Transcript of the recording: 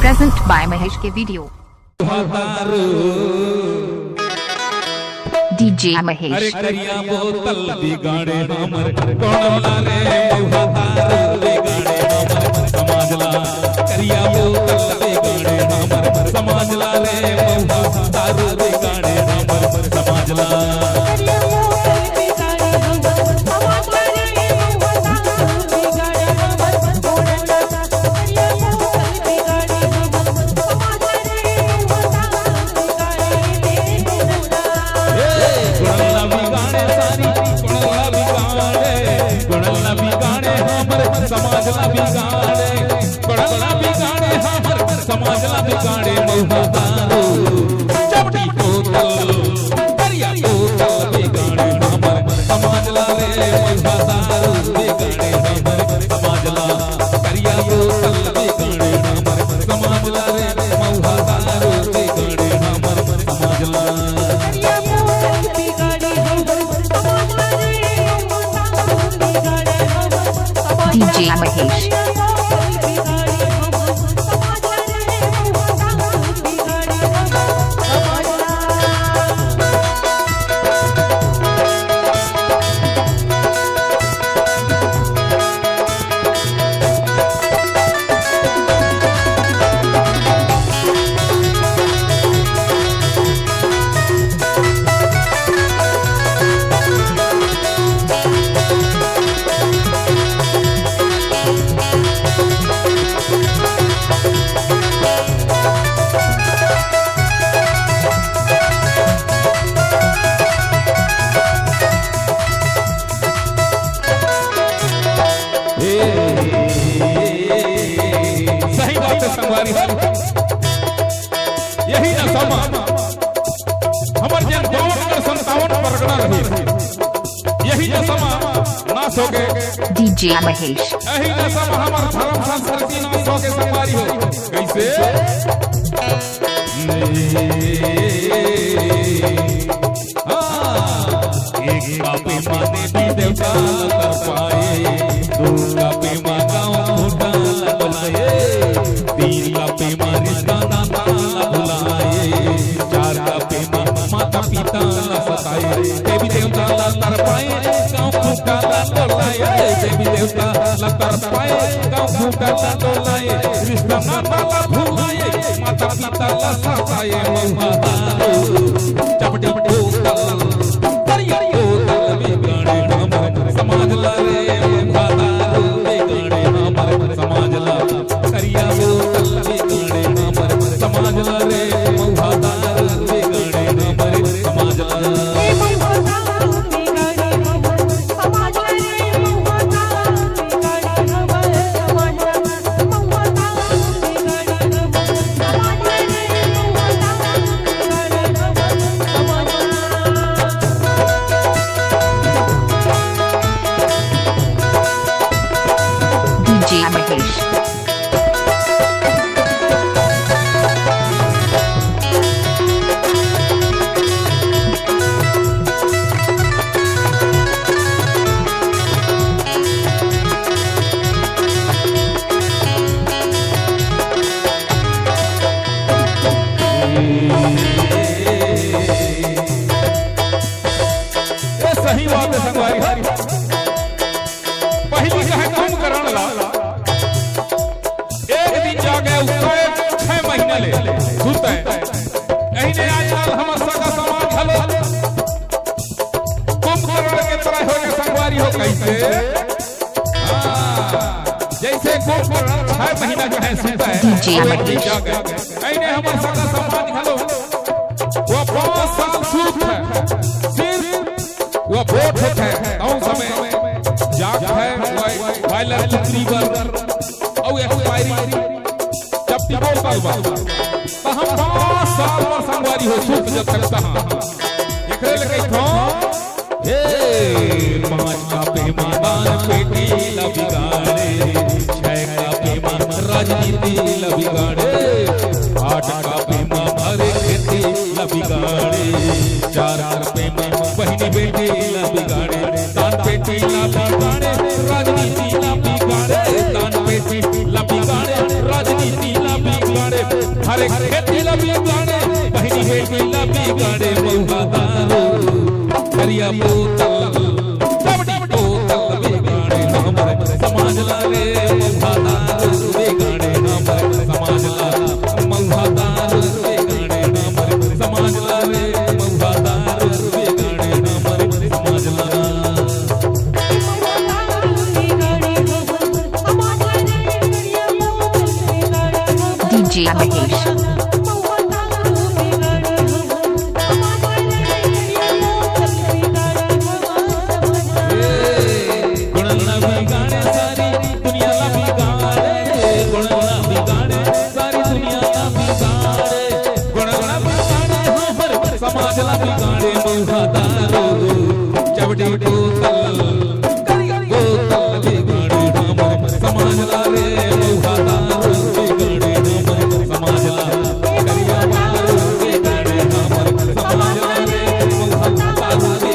Present by Mahesh के video DJ Mahesh। अरे करिया बोतल बिगाड़े हमर कोणला रे मुहातार बिगाड़े हमर समाजला करिया बोतल बिगाड़े हमर समाजला रे मुहातार बिगाड़े हमर समाजला समाजला बिगाड़े कोणला बिगाड़े हमर समाजला बिगाड़े मुहातार चपटी बोतल करिया बोतल बिगाड़े हमर समाजला रे मुहातार बिगाड़े हमर समाजला करिया बोतल बिगाड़े हमर समाजला रे मुहातार बिगाड़े हमर समाजला DJ Mahesh। सही बात है संगवारी यही न समा हमर जन 52 परगना रही यही न समा नाश हो गए DJ Mahesh। यही न समा हमर धर्म संस्कृति नाश हो के संगवारी हो कैसे एक कापी माने भी देवता कर पाए दो कापी मागाओ फूटा बुलाए तीन कापी मां रिश्ता नाता बुलाए चार कापी मां माता पिता सताए देवी देवता तर पाए गाँव फूटा बुलाए देवी देवता तर पाए गाँव फूटा बुलाए रिश्ता नाता भुलाए माता पिता सताए चपटी बोतल समाजला रे मुहातार बिगाड़े हमर समाजला करिया बोतल बिगाड़े हमर समाजला रे मुहातार बिगाड़े हमर समाजला DJ Mahesh। सही बात है संगवारी पहली कहे काम करण ला एक दिन जागे उससे 6 महीने ले सुते यही ने आजकल हमर सगा समाज हलो कुंभकर्ण के तरह हो के संगवारी हो कैसे जैसे कुंभकर्ण 6 महीना जो है सुता है DJ Mahesh। यही ने हमर सगा समाज हलो वो 5 साल सूत है सिर्फ वो वोट है उस समय जाग है वायलर तकरीबन और एक्सपायरी जब टिपोल का तो हम 5 साल पर संगवारी हो सुख जब तक तहां एकरे लगे थो ए 5 का बेईमान पेटी ला बिगाड़े 6 का बेईमान राजनीति ला बिगाड़े 8 का बेईमान भरे खेती ला बिगाड़े 4 का बेईमान बहनी बेटी ला बिगाड़े दान पेटी ला बिगाड़े राजनीति ला बिगाड़े दान पेटी ला बिगाड़े राजनीति ला बिगाड़े हरे खेती लबी गाड़े बहिनी है लबी गाड़े मौहादारो करिया बोतल चमड़ी बोतल लबी गाड़े हमारे समाज लागे मौहादारो वे गाड़े हमारे समाज ला मौहादारो वे गाड़े हमारे समाज लागे मौहादारो वे गाड़े हमारे समाज ला DJ Mahesh. समाज ला बिगाड़े मौहादारो चवड़ी बोतल बोतल बिगाड़े हमारे समाज ला रे मौहादारो बिगाड़े हमारे समाज ला करिया बारो बिगाड़े हमारे समाज ला रे मौहादारो